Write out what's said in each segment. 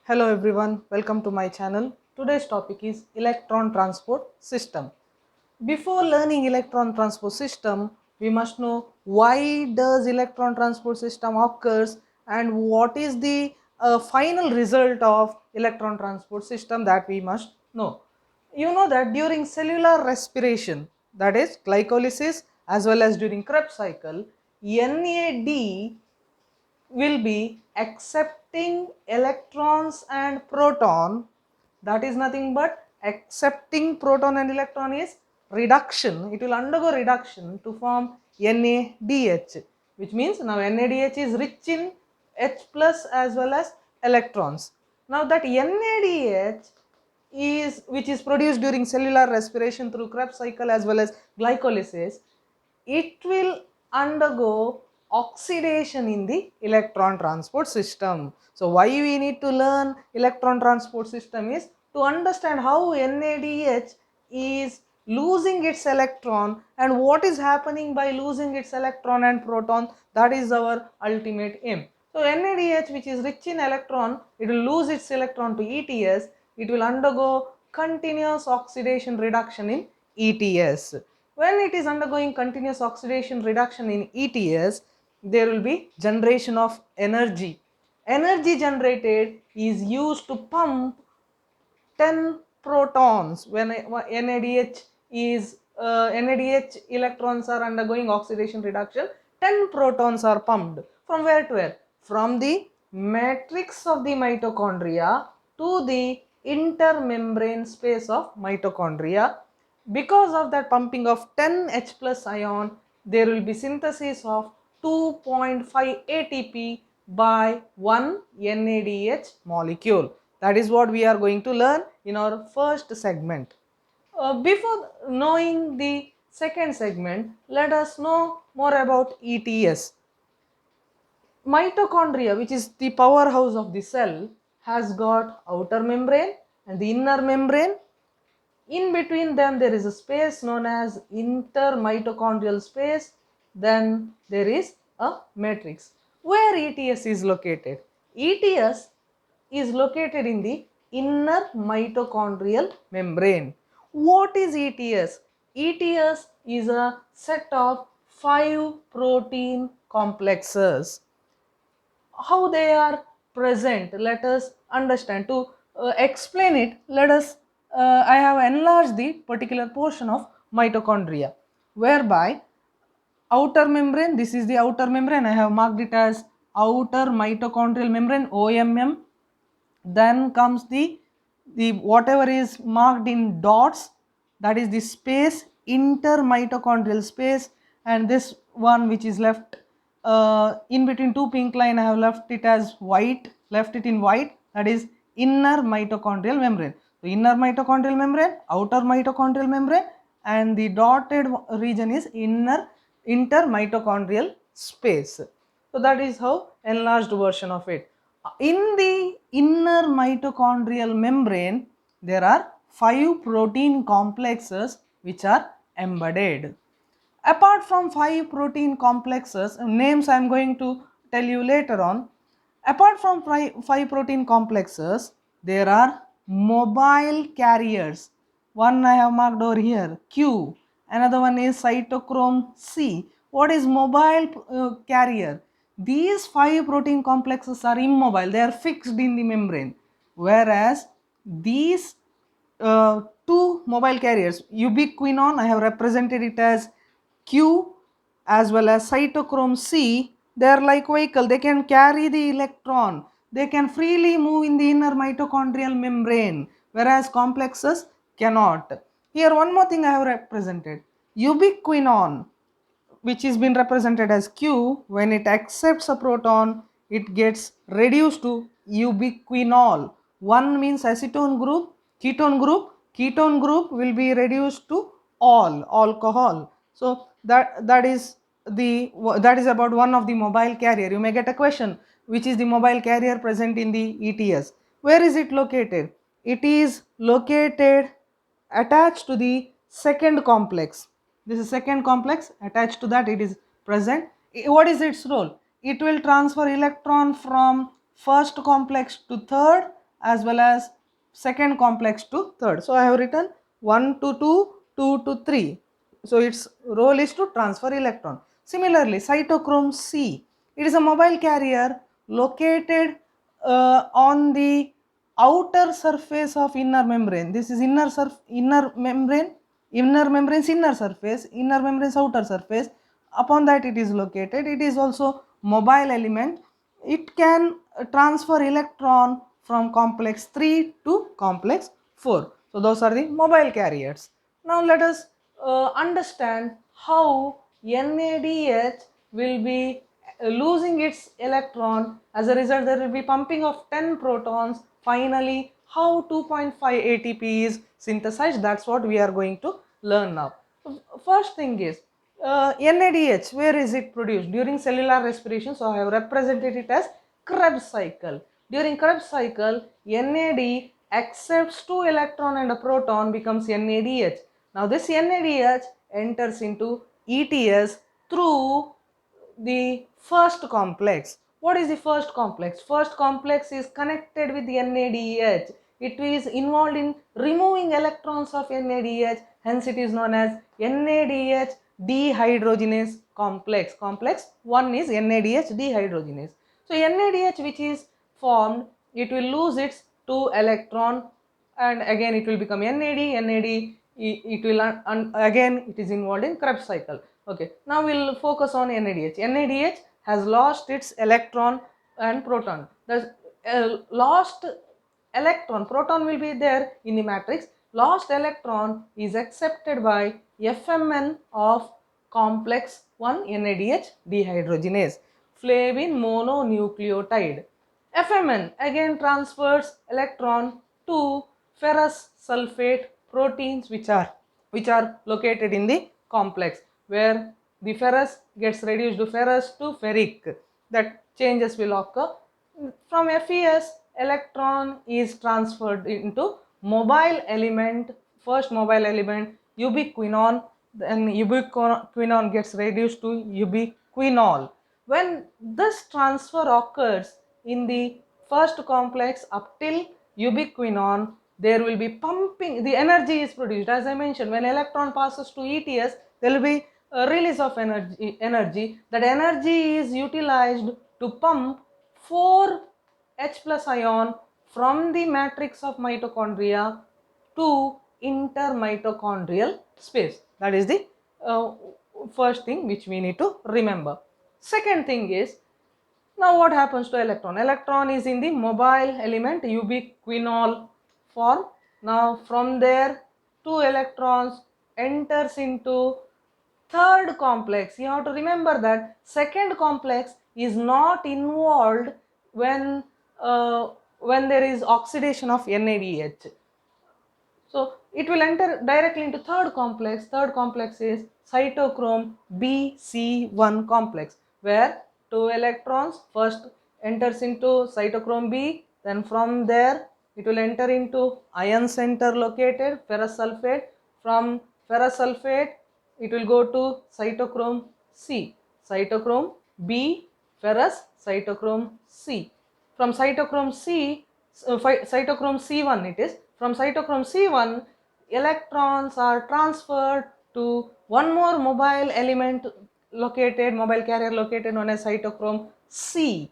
Hello everyone, welcome to my channel. Today's topic is electron transport system. Before learning electron transport system, we must know why does electron transport system occurs and what is the final result of electron transport system that we must know. You know that during cellular respiration, that is glycolysis, as well as during Krebs cycle, NAD will be accepting electrons and proton. That is nothing but accepting proton and electron is reduction. It will undergo reduction to form NADH, which means now NADH is rich in H plus as well as electrons. Now that NADH is which is produced during cellular respiration through Krebs cycle as well as glycolysis, it will undergo oxidation in the electron transport system. So why we need to learn electron transport system is to understand how NADH is losing its electron and what is happening by losing its electron and proton. That is our ultimate aim. So NADH, which is rich in electron, it will lose its electron to ETS. It will undergo continuous oxidation reduction in ETS. When it is undergoing continuous oxidation reduction in ETS, there will be generation of energy. Energy generated is used to pump 10 protons. When NADH electrons are undergoing oxidation reduction, 10 protons are pumped. From where to where? From the matrix of the mitochondria to the intermembrane space of mitochondria. Because of that pumping of 10 H plus ion, there will be synthesis of 2.5 ATP by 1 NADH molecule. That is what we are going to learn in our first segment. Before knowing the second segment, let us know more about ETS. Mitochondria, which is the powerhouse of the cell, has got outer membrane and the inner membrane. In between them there is a space known as intermitochondrial space. Then there is a matrix. Where ETS is located? ETS is located in the inner mitochondrial membrane. What is ETS? ETS is a set of 5 protein complexes. How they are present, let us understand. To explain it, let us I have enlarged the particular portion of mitochondria, whereby outer membrane, this is the outer membrane, I have marked it as outer mitochondrial membrane, OMM. Then comes the whatever is marked in dots, that is the space, intermitochondrial space. And this one which is left in between two pink line, I have left it as white, left it in white, that is inner mitochondrial membrane. So inner mitochondrial membrane, outer mitochondrial membrane, and the dotted region is intermitochondrial space. So that is how enlarged version of it. In the inner mitochondrial membrane, there are 5 protein complexes which are embedded. Apart from 5 protein complexes, names I am going to tell you later on. Apart from 5 protein complexes, there are mobile carriers. One I have marked over here, Q. Another one is cytochrome C. What is mobile carrier? These 5 protein complexes are immobile, they are fixed in the membrane. Whereas these two mobile carriers, ubiquinone, I have represented it as Q, as well as cytochrome C, they are like vehicle, they can carry the electron, they can freely move in the inner mitochondrial membrane, whereas complexes cannot. Here one more thing I have represented, ubiquinone, which is been represented as Q, when it accepts a proton, it gets reduced to ubiquinol. One means acetone group, ketone group will be reduced to all, alcohol. So that is about one of the mobile carrier. You may get a question, which is the mobile carrier present in the ETS? Where is it located? It is located attached to the second complex. This is second complex, attached to that it is present. What is its role? It will transfer electron from first complex to third as well as second complex to third. So I have written 1 to 2, 2 to 3. So its role is to transfer electron. Similarly, cytochrome C, it is a mobile carrier located on the outer surface of inner membrane. This is inner membrane, inner membrane's inner surface, inner membrane's outer surface. Upon that it is located. It is also mobile element. It can transfer electron from complex 3 to complex 4. So those are the mobile carriers. Now let us understand how NADH will be losing its electron. As a result, there will be pumping of 10 protons. Finally, how 2.5 ATP is synthesized, that's what we are going to learn now. First thing is, NADH, where is it produced? During cellular respiration. So I have represented it as Krebs cycle. During Krebs cycle, NAD accepts 2 electron and a proton, becomes NADH. Now this NADH enters into ETS through the first complex. What is the first complex? First complex is connected with NADH. It is involved in removing electrons of NADH, hence it is known as NADH dehydrogenase complex. Complex 1 is NADH dehydrogenase. So NADH which is formed, it will lose its 2 electron and again it will become NAD. It will again it is involved in Krebs cycle. Okay, now we'll focus on NADH. NADH has lost its electron and proton. The lost electron, proton will be there in the matrix. Lost electron is accepted by FMN of complex 1 NADH dehydrogenase, flavin mononucleotide. FMN again transfers electron to ferrous sulfate proteins which are located in the complex, where the ferrous gets reduced to ferrous to ferric. That changes will occur. From FES, electron is transferred into mobile element, first mobile element ubiquinone, then ubiquinone gets reduced to ubiquinol. When this transfer occurs in the first complex up till ubiquinone, there will be pumping, the energy is produced. As I mentioned, when electron passes to ETS, there will be a release of energy. That energy is utilized to pump 4 H plus ion from the matrix of mitochondria to intermitochondrial space. That is the first thing which we need to remember. Second thing is, now what happens to electron? Electron is in the mobile element ubiquinol form. Now from there 2 electrons enters into third complex. You have to remember that second complex is not involved when there is oxidation of NADH. So it will enter directly into third complex. Third complex is cytochrome BC1 complex, where 2 electrons first enters into cytochrome B, then from there it will enter into ion center located ferrous sulfate. From ferrous sulfate it will go to cytochrome C, cytochrome B, ferrous, cytochrome C. From cytochrome C, cytochrome C1 it is. From cytochrome C1, electrons are transferred to one more mobile element located, mobile carrier located, known as cytochrome C.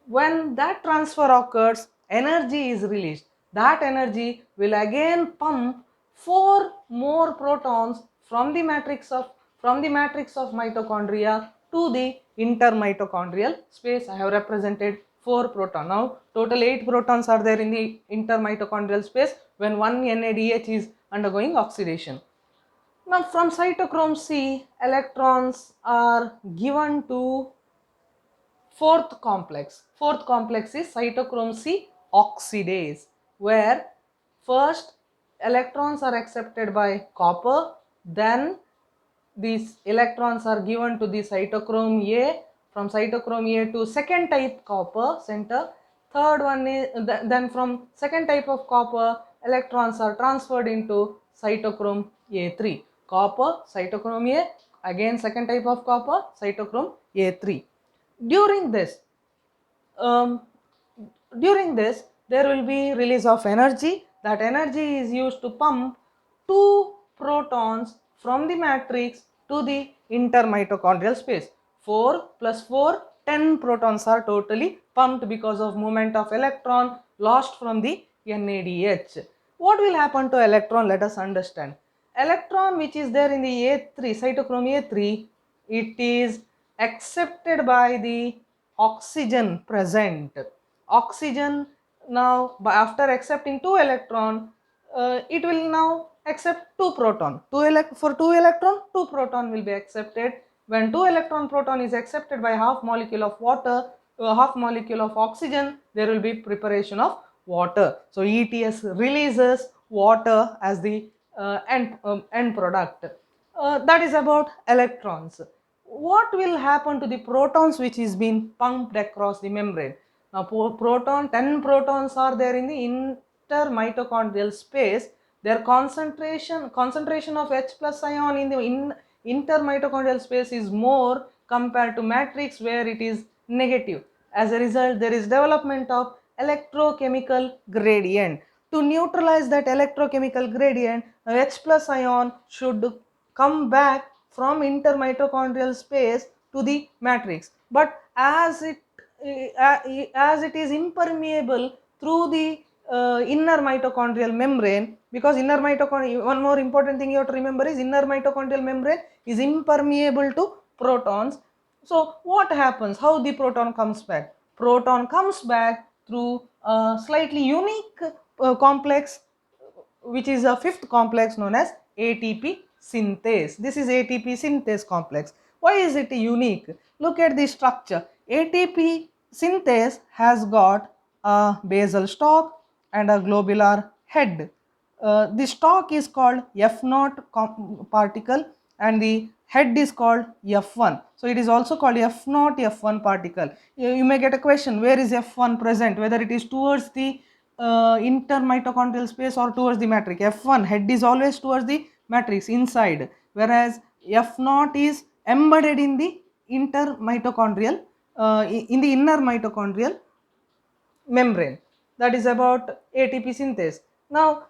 When that transfer occurs, energy is released. That energy will again pump 4 more protons from the matrix of mitochondria to the intermitochondrial space. I have represented 4 protons. Now total 8 protons are there in the intermitochondrial space when one NADH is undergoing oxidation. Now from cytochrome C, electrons are given to fourth complex. Fourth complex is cytochrome C oxidase, where first electrons are accepted by copper, then these electrons are given to the cytochrome A, from cytochrome A to second type copper center. Third one is then from second type of copper, electrons are transferred into cytochrome A3. Copper, cytochrome A, again second type of copper, cytochrome A3. During this, um, there will be release of energy. That energy is used to pump 2 protons from the matrix to the intermitochondrial space. 4 plus 4, 10 protons are totally pumped because of movement of electron lost from the NADH. What will happen to electron? Let us understand. Electron which is there in the A3, cytochrome A3, it is accepted by the oxygen present. Oxygen now, after accepting 2 electron, it will now accept 2 proton. For 2 electron, 2 proton will be accepted. When 2 electron proton is accepted by half molecule of water, half molecule of oxygen, there will be preparation of water. So ETS releases water as the end product. That is about electrons. What will happen to the protons which is being pumped across the membrane? Now 10 protons are there in the intermitochondrial space. Their concentration of H plus ion in the intermitochondrial space is more compared to matrix where it is negative. As a result, there is development of electrochemical gradient. To neutralize that electrochemical gradient, H plus ion should come back from intermitochondrial space to the matrix. But as it is impermeable through the inner mitochondrial membrane, because inner mitochondrial, one more important thing you have to remember is inner mitochondrial membrane is impermeable to protons. So what happens? How the proton comes back? Proton comes back through a slightly unique complex, which is a fifth complex known as ATP synthase. This is ATP synthase complex. Why is it unique? Look at the structure. ATP synthase has got a basal stalk and a globular head. The stalk is called F0 particle and the head is called F1. So it is also called F0 F1 particle. You may get a question, where is F1 present, whether it is towards the intermitochondrial space or towards the matrix. F1 head is always towards the matrix inside, whereas F0 is embedded in the intermitochondrial in the inner mitochondrial membrane. That is about ATP synthase. Now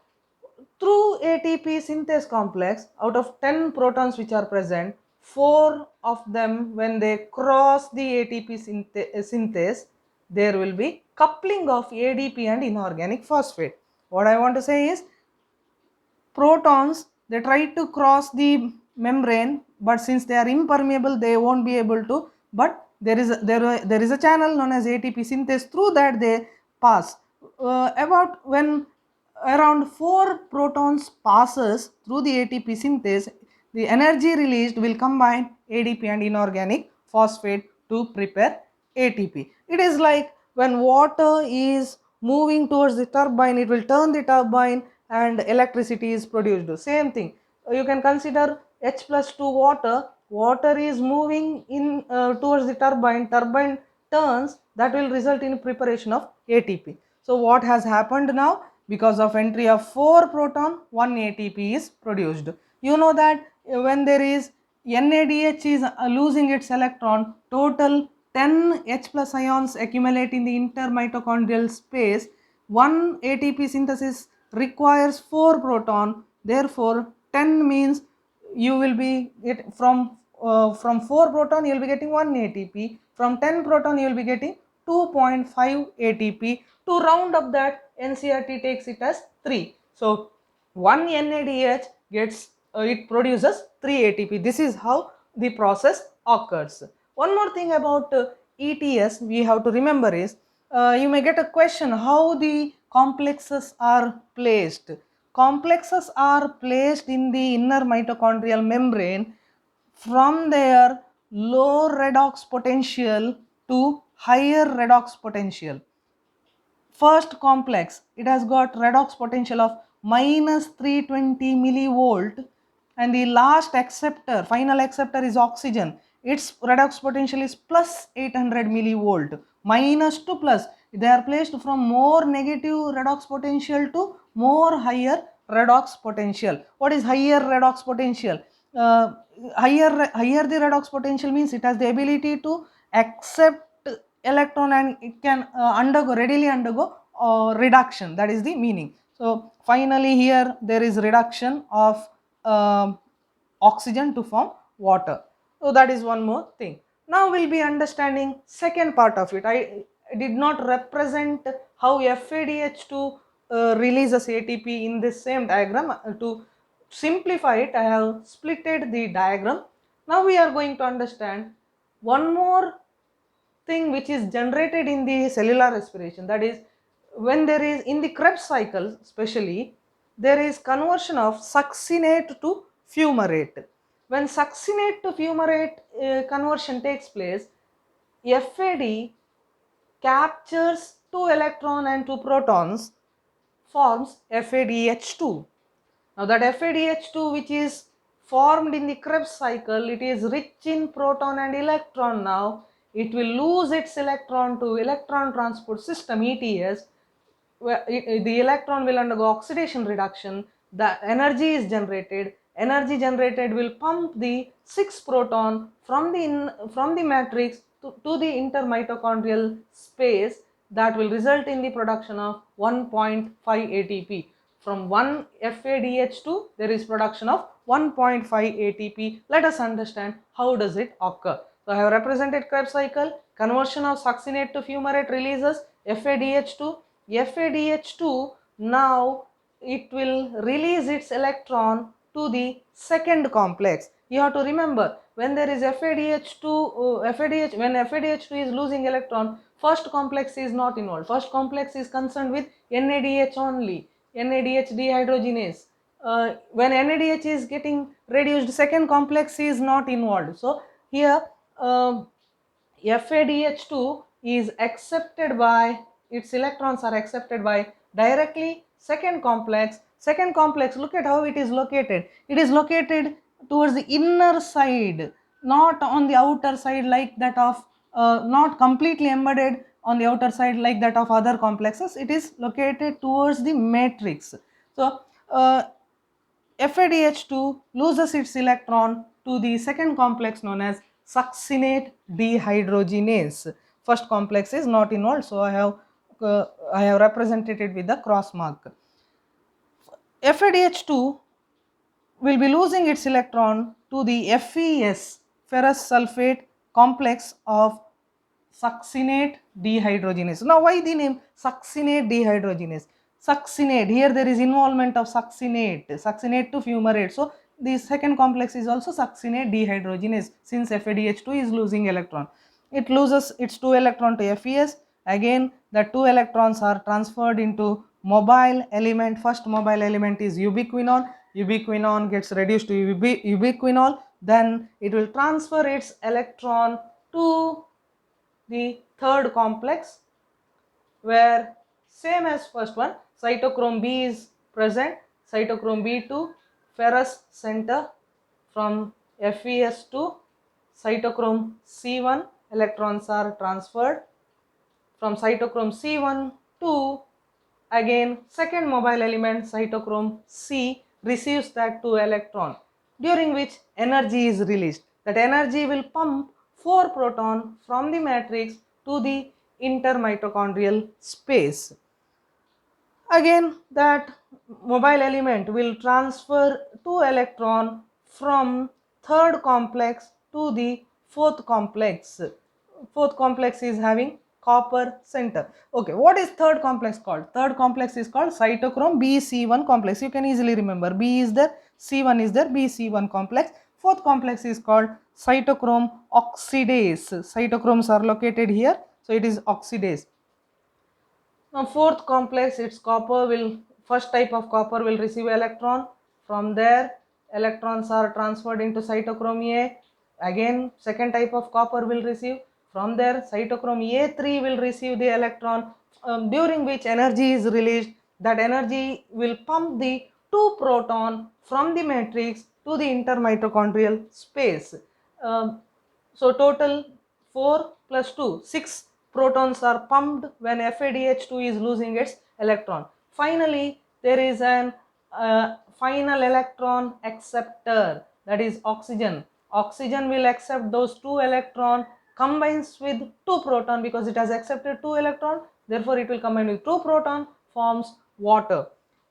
through ATP synthase complex, out of 10 protons which are present, 4 of them, when they cross the ATP synthase, there will be coupling of ADP and inorganic phosphate. What I want to say is, protons, they try to cross the membrane, but since they are impermeable, they won't be able to. But there is a channel known as ATP synthase, through that they pass. About when around 4 protons passes through the ATP synthase, the energy released will combine ADP and inorganic phosphate to prepare ATP. It is like when water is moving towards the turbine, it will turn the turbine and electricity is produced. Same thing. You can consider H plus 2 water. Water is moving in towards the turbine. Turbine turns, that will result in preparation of ATP. So what has happened now? Because of entry of 4 proton, 1 ATP is produced. You know that when there is NADH is losing its electron, total 10 H plus ions accumulate in the intermitochondrial space. 1 ATP synthesis requires 4 proton. Therefore 10 means you will be from 4 proton you will be getting 1 ATP. From 10 proton you will be getting 2.5 ATP. To round up that, NCERT takes it as 3. So 1 NADH gets it produces 3 ATP. This is how the process occurs. One more thing about ETS we have to remember is, you may get a question how the complexes are placed. Complexes are placed in the inner mitochondrial membrane from their low redox potential to higher redox potential. First complex, it has got redox potential of minus 320 millivolt, and the last acceptor, final acceptor is oxygen. Its redox potential is plus 800 millivolt. Minus to plus, they are placed from more negative redox potential to more higher redox potential. What is higher redox potential? Higher the redox potential means it has the ability to accept electron and it can readily undergo reduction, that is the meaning. So finally here there is reduction of oxygen to form water. So that is one more thing. Now we'll be understanding second part of it. I did not represent how FADH2 releases ATP in this same diagram. To simplify it, I have splitted the diagram. Now we are going to understand one more thing which is generated in the cellular respiration, that is when there is in the Krebs cycle especially, there is conversion of succinate to fumarate. When succinate to fumarate conversion takes place, FAD captures 2 electron and 2 protons, forms FADH2. Now that FADH2 which is formed in the Krebs cycle, it is rich in proton and electron. Now it will lose its electron to electron transport system, ETS, where the electron will undergo oxidation reduction, the energy is generated. Energy generated will pump the 6 proton from the matrix to the intermitochondrial space, that will result in the production of 1.5 ATP. From 1 FADH2 there is production of 1.5 ATP. Let us understand how does it occur. So I have represented Krebs cycle. Conversion of succinate to fumarate releases FADH2. FADH2 now it will release its electron to the second complex. You have to remember, when there is FADH2, when FADH2 is losing electron, first complex is not involved. First complex is concerned with NADH only, NADH dehydrogenase. When NADH is getting reduced, second complex is not involved. So here FADH2 is accepted by, its electrons are accepted by directly second complex. Second complex, look at how it is located. It is located towards the inner side, not on the outer side like that of, not completely embedded on the outer side like that of other complexes. It is located towards the matrix. So FADH2 loses its electron to the second complex known as succinate dehydrogenase. First complex is not involved, so I have represented it with the cross mark. FADH2 will be losing its electron to the FES, ferrous sulfate complex of succinate dehydrogenase. Now why the name succinate dehydrogenase? Succinate, here there is involvement of succinate to fumarate. So the second complex is also succinate dehydrogenase, since FADH2 is losing electron. It loses its 2 electron to FES. Again the 2 electrons are transferred into mobile element. First mobile element is ubiquinol. Ubiquinol gets reduced to ubiquinol. Then it will transfer its electron to the third complex, where same as first one, cytochrome B is present. Cytochrome B2, ferrous center, from FES to cytochrome C1, electrons are transferred. From cytochrome C1 to, again, second mobile element, cytochrome C, receives that 2 electron, during which energy is released. That energy will pump 4 proton from the matrix to the intermitochondrial space. Again that mobile element will transfer 2 electron from third complex to the fourth complex. Fourth complex is having copper center. Okay, what is third complex called? Third complex is called cytochrome BC1 complex. You can easily remember, B is there, C1 is there, BC1 complex. Fourth complex is called cytochrome oxidase. Cytochromes are located here, so it is oxidase. Now fourth complex, its copper will, first type of copper will receive electron. From there electrons are transferred into cytochrome A. Again second type of copper will receive. From there cytochrome A3 will receive the electron, during which energy is released. That energy will pump the 2 proton from the matrix to the intermitochondrial space. So total 4 plus 2, 6 protons are pumped when FADH2 is losing its electron. Finally, there is an final electron acceptor, that is oxygen. Oxygen will accept those 2 electron, combines with 2 proton because it has accepted 2 electron, Therefore, it will combine with 2 proton, forms water.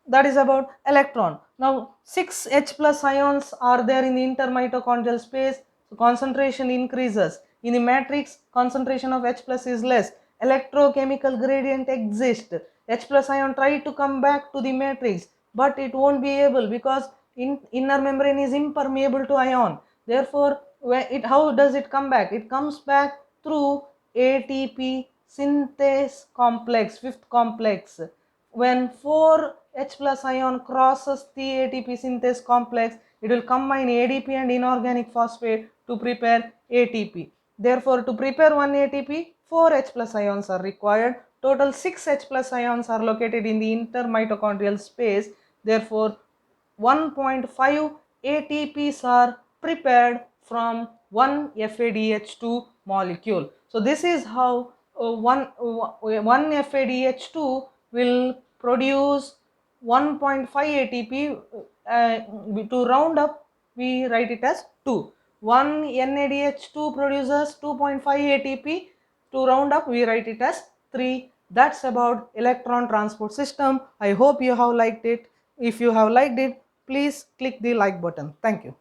That is about electron. Now 6 H plus ions are there in the intermitochondrial space, so concentration increases. In the matrix, concentration of H plus is less. Electrochemical gradient exists. H plus ion try to come back to the matrix, but it won't be able because inner membrane is impermeable to ion. Therefore, how does it come back? It comes back through ATP synthase complex, fifth complex. When 4 H plus ion crosses the ATP synthase complex, it will combine ADP and inorganic phosphate to prepare ATP. Therefore, to prepare one ATP, 4 H plus ions are required. Total 6 H plus ions are located in the intermitochondrial space. Therefore, 1.5 ATPs are prepared from one FADH2 molecule. So this is how one FADH2 will produce 1.5 ATP. To round up, we write it as 2. One NADH2 produces 2.5 ATP. To round up, we write it as 3. That's about electron transport system. I hope you have liked it. If you have liked it, please click the like button. Thank you.